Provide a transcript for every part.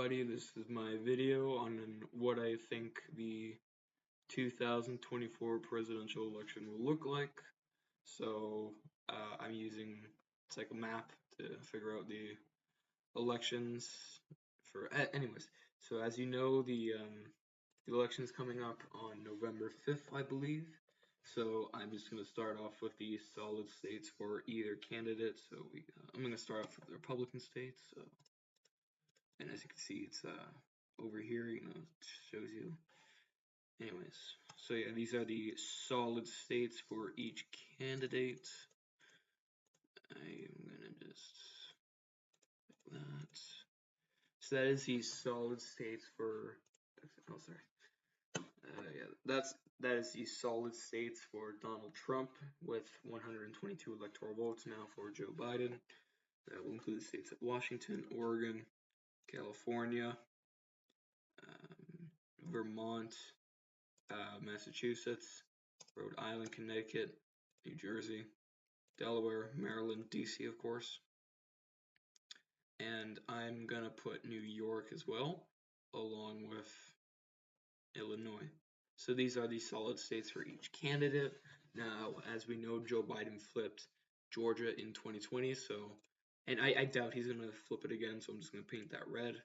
everybody. This is my video on what I think the 2024 presidential election will look like. So I'm using it's like a map to figure out the elections for. Anyways, so as you know, the election's coming up on November 5th, I believe. So I'm just gonna start off with the solid states for either candidate. So I'm gonna start off with the Republican states. So. And as you can see, it's over here, it shows you. Anyways, so yeah, these are the solid states for each candidate. I'm gonna just like that. So that is the solid states for. Oh, sorry. Yeah, that is the solid states for Donald Trump with 122 electoral votes now for Joe Biden. That will include the states of Washington, Oregon, California, Vermont, Massachusetts, Rhode Island, Connecticut, New Jersey, Delaware, Maryland, DC, of course. And I'm going to put New York as well, along with Illinois. So these are the solid states for each candidate. Now, as we know, Joe Biden flipped Georgia in 2020, and I doubt he's going to flip it again, so I'm just going to paint that red.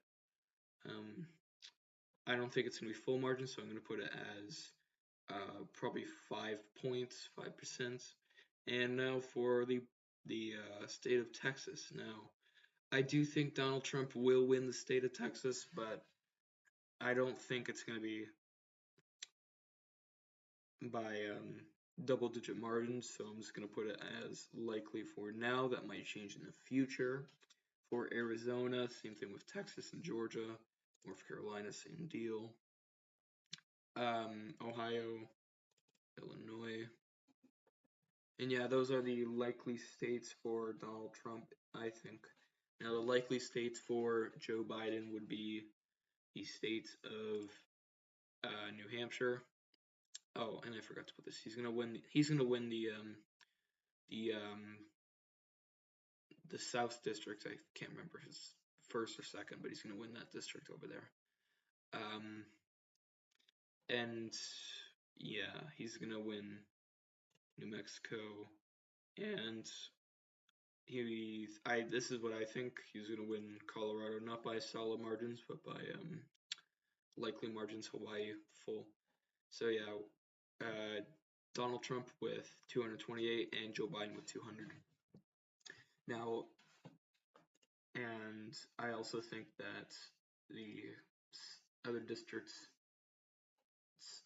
I don't think it's going to be full margin, so I'm going to put it as probably 5 points, 5%. And now for the state of Texas. Now, I do think Donald Trump will win the state of Texas, but I don't think it's going to be by double-digit margins, so I'm just going to put it as likely for now. That might change in the future. For Arizona, same thing with Texas and Georgia. North Carolina, same deal. Ohio, Illinois. And yeah, those are the likely states for Donald Trump, I think. Now, the likely states for Joe Biden would be the states of New Hampshire. Oh, and I forgot to put this. He's gonna win. He's gonna win the South District. I can't remember his first or second, but he's gonna win that district over there. And yeah, he's gonna win New Mexico, and this is what I think. He's gonna win Colorado, not by solid margins, but by likely margins. Hawaii full. So yeah, Donald Trump with 228 and Joe Biden with 200. Now, and I also think that the other districts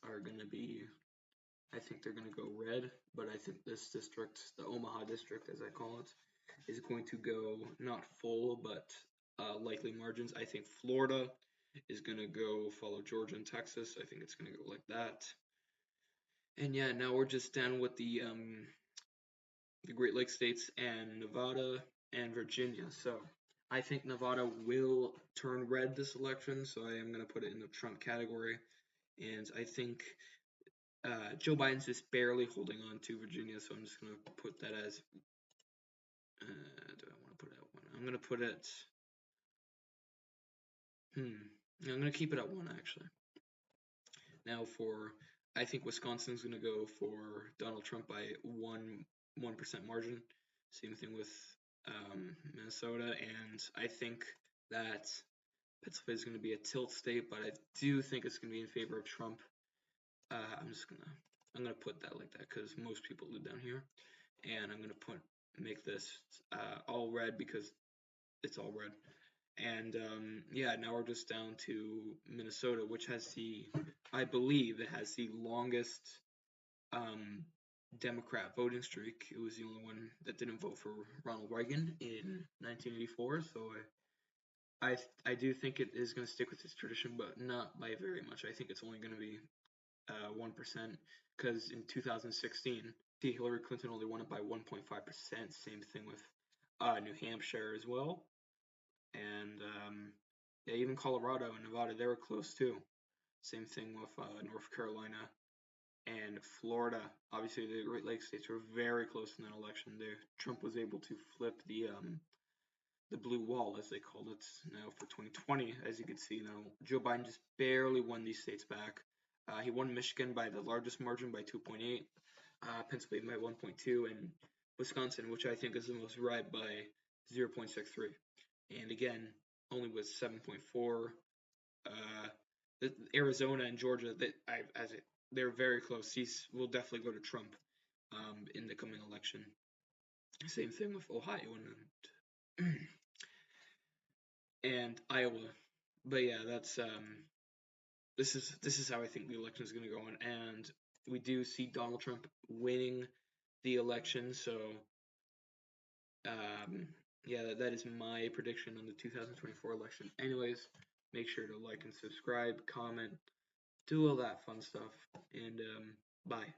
are going to be, I think they're going to go red, but I think this district, the Omaha district as I call it, is going to go not full, but likely margins. I think Florida is going to go follow Georgia and Texas. I think it's going to go like that. And yeah, now we're just down with the Great Lakes states and Nevada and Virginia. So I think Nevada will turn red this election, so I am going to put it in the Trump category. And I think Joe Biden's just barely holding on to Virginia, so I'm just going to put that as. Do I want to put it at 1? I'm going to put it. I'm going to keep it at 1 actually. Now I think Wisconsin's going to go for Donald Trump by 1% margin. Same thing with Minnesota, and I think that Pennsylvania is going to be a tilt state, but I do think it's going to be in favor of Trump. I'm gonna put that like that because most people live down here, and I'm gonna make this all red because it's all red. And yeah, now we're just down to Minnesota, which has I believe it has the longest Democrat voting streak. It was the only one that didn't vote for Ronald Reagan in 1984. So I do think it is going to stick with this tradition, but not by very much. I think it's only going to be 1%, because in 2016, Hillary Clinton only won it by 1.5%. Same thing with New Hampshire as well. And yeah, even Colorado and Nevada, they were close too. Same thing with North Carolina and Florida. Obviously, the Great Lakes states were very close in that election. Trump was able to flip the blue wall, as they called it now for 2020. As you can see now, Joe Biden just barely won these states back. He won Michigan by the largest margin by 2.8, Pennsylvania by 1.2, and Wisconsin, which I think is the most right, by 0.63. And again, only with 7.4. Arizona and Georgia, they're very close. These will definitely go to Trump in the coming election. Same thing with Ohio and Iowa. But yeah, that's this is how I think the election is going to go on, and we do see Donald Trump winning the election. So yeah, that is my prediction on the 2024 election. Anyways, make sure to like and subscribe, comment, do all that fun stuff, and bye.